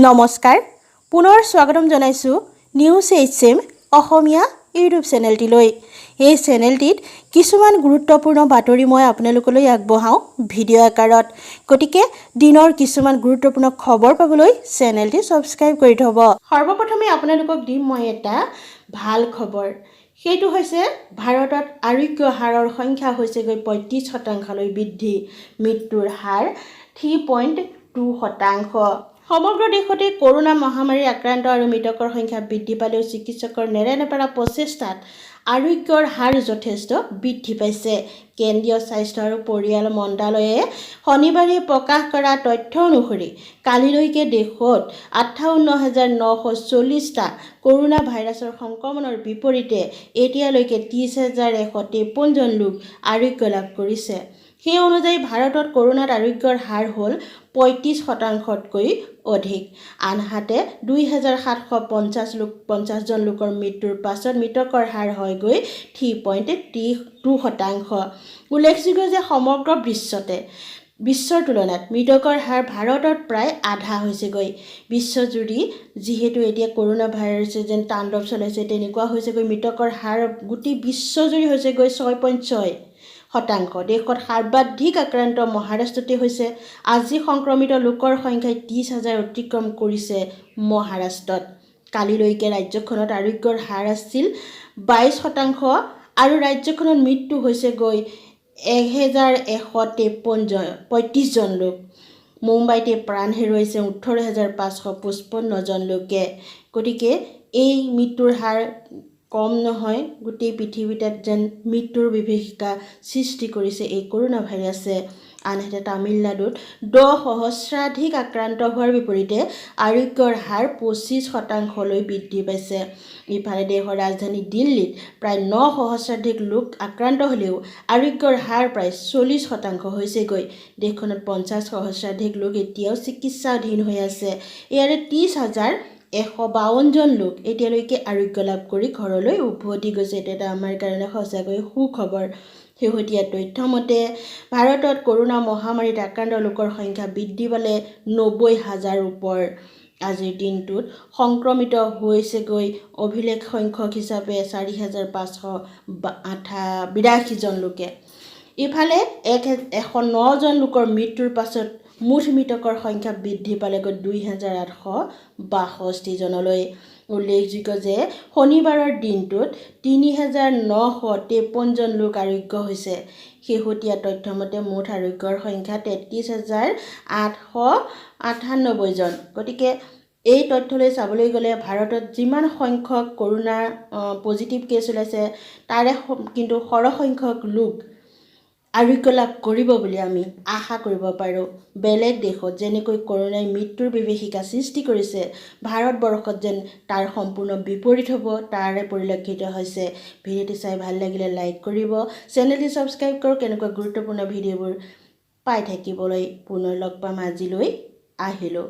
নমস্কাৰ পুনৰ স্বাগতম জনাইছো নিউজ এইচএম অসমীয়া ইউটিউব চেনেলটিলৈ। এই চেনেলটিত কিছুমান গুৰুত্বপূৰ্ণ বাতৰি মই আপোনালোকলৈ আগবঢ়াওঁ ভিডিঅ' আকাৰত। গতিকে দিনৰ কিছুমান গুৰুত্বপূৰ্ণ খবৰ পাবলৈ চেনেলটি ছাবস্ক্ৰাইব কৰি থব। সৰ্বপ্ৰথমে আপোনালোকক দিম মই এটা ভাল খবৰ। সেইটো হৈছে ভাৰতত আৰোগ্য হাৰৰ সংখ্যা হৈছেগৈ 35% বৃদ্ধি, মৃত্যুৰ হাৰ 3.2%। সমগ্ৰ দেশতে কৰোনা মহামাৰীৰ আক্ৰান্ত আৰু মৃতকৰ সংখ্যা বৃদ্ধি পালেও চিকিৎসকৰ নেৰানেপেৰা প্ৰচেষ্টাত আৰোগ্যৰ হাৰ যথেষ্ট বৃদ্ধি পাইছে। কেন্দ্ৰীয় স্বাস্থ্য আৰু পৰিয়াল মন্ত্ৰালয়ে শনিবাৰে প্ৰকাশ কৰা তথ্য অনুসৰি কালিলৈকে দেশত 58,940টা কৰোনা ভাইৰাছৰ সংক্ৰমণৰ বিপৰীতে এতিয়ালৈকে 30,153 জন লোক আৰোগ্য লাভ কৰিছে। সেই অনুযায়ী ভাৰতত কৰোনাত আৰোগ্যৰ হাৰ হ'ল 35%তকৈ অধিক। আনহাতে 2,750 জন লোকৰ মৃত্যুৰ পাছত মৃতকৰ হাৰ হয়গৈ 3.2%। উল্লেখযোগ্য যে সমগ্ৰ বিশ্বৰ তুলনাত মৃতকৰ হাৰ ভাৰতত প্ৰায় আধা হৈছেগৈ। বিশ্বজুৰি যিহেতু এতিয়া কৰোনা ভাইৰাছে যেন তাণ্ডৱ চলাইছে তেনেকুৱা হৈছেগৈ, মৃতকৰ হাৰ গোটেই বিশ্বজুৰি হৈছেগৈ 6.6%। দেশত সৰ্বাধিক আক্ৰান্ত মহাৰাষ্ট্ৰতে হৈছে। আজি সংক্ৰমিত লোকৰ সংখ্যাই 30,000 অতিক্ৰম কৰিছে মহাৰাষ্ট্ৰত। কালিলৈকে ৰাজ্যখনত আৰোগ্যৰ হাৰ আছিল 22% আৰু ৰাজ্যখনত মৃত্যু হৈছেগৈ 1,135 জন লোক। মুম্বাইতে প্ৰাণ হেৰুৱাইছে 18,555 জন লোকে। গতিকে এই মৃত্যুৰ হাৰ কম নহয়। গোটেই পৃথিৱীত যেন মৃত্যুৰ বিভীষিকা সৃষ্টি কৰিছে এই কৰোনা ভাইৰাছে। আনহাতে তামিলনাডুত 10,000 আক্ৰান্ত হোৱাৰ বিপৰীতে আৰোগ্যৰ হাৰ 25%লৈ বৃদ্ধি পাইছে। ইফালে দেশৰ ৰাজধানী দিল্লীত প্ৰায় 9,000 লোক আক্ৰান্ত হ'লেও আৰোগ্যৰ হাৰ প্ৰায় 40% হৈছেগৈ। দেশখনত 50,000 লোক এতিয়াও চিকিৎসাধীন হৈ আছে। ইয়াৰে 30,152 জন লোক এতিয়ালৈকে আৰোগ্য লাভ কৰি ঘৰলৈ উভতি গৈছে। এটা আমাৰ কাৰণে সঁচাকৈ সুখবৰ। শেহতীয়া তথ্য মতে ভাৰতত কৰোনা মহামাৰীত আক্ৰান্ত লোকৰ সংখ্যা বৃদ্ধি পালে 90,000 ওপৰ। আজিৰ দিনটোত সংক্ৰমিত হৈছেগৈ অভিলেখ সংখ্যক হিচাপে 4,582 জন লোকে। ইফালে 109 জন লোকৰ মৃত্যুৰ পাছত মুঠ মৃতকৰ সংখ্যা বৃদ্ধি পালেগৈ 2,862 জনলৈ। উল্লেখযোগ্য যে শনিবাৰৰ দিনটোত 3,953 জন লোক আৰোগ্য হৈছে। শেহতীয়া তথ্যমতে মুঠ আৰোগ্যৰ সংখ্যা 33,898 জন। গতিকে এই তথ্যলৈ চাবলৈ গ'লে ভাৰতত যিমান সংখ্যক কৰোনাৰ পজিটিভ কেছ ওলাইছে তাৰে কিন্তু সৰহসংখ্যক লোক আৰোগ্য লাভ কৰিব বুলি আমি আশা কৰিব পাৰোঁ। বেলেগ দেশত যেনেকৈ কৰোনাই মৃত্যুৰ বিভীষিকা সৃষ্টি কৰিছে, ভাৰতবৰ্ষত যেন তাৰ সম্পূৰ্ণ বিপৰীত হ'ব তাৰে পৰিলক্ষিত হৈছে। ভিডিঅ'টি চাই ভাল লাগিলে লাইক কৰিব, চেনেলটি ছাবস্ক্ৰাইব কৰক। এনেকুৱা গুৰুত্বপূৰ্ণ ভিডিঅ'বোৰ পাই থাকিবলৈ পুনৰ লগ পাম। আজিলৈ আহিলোঁ।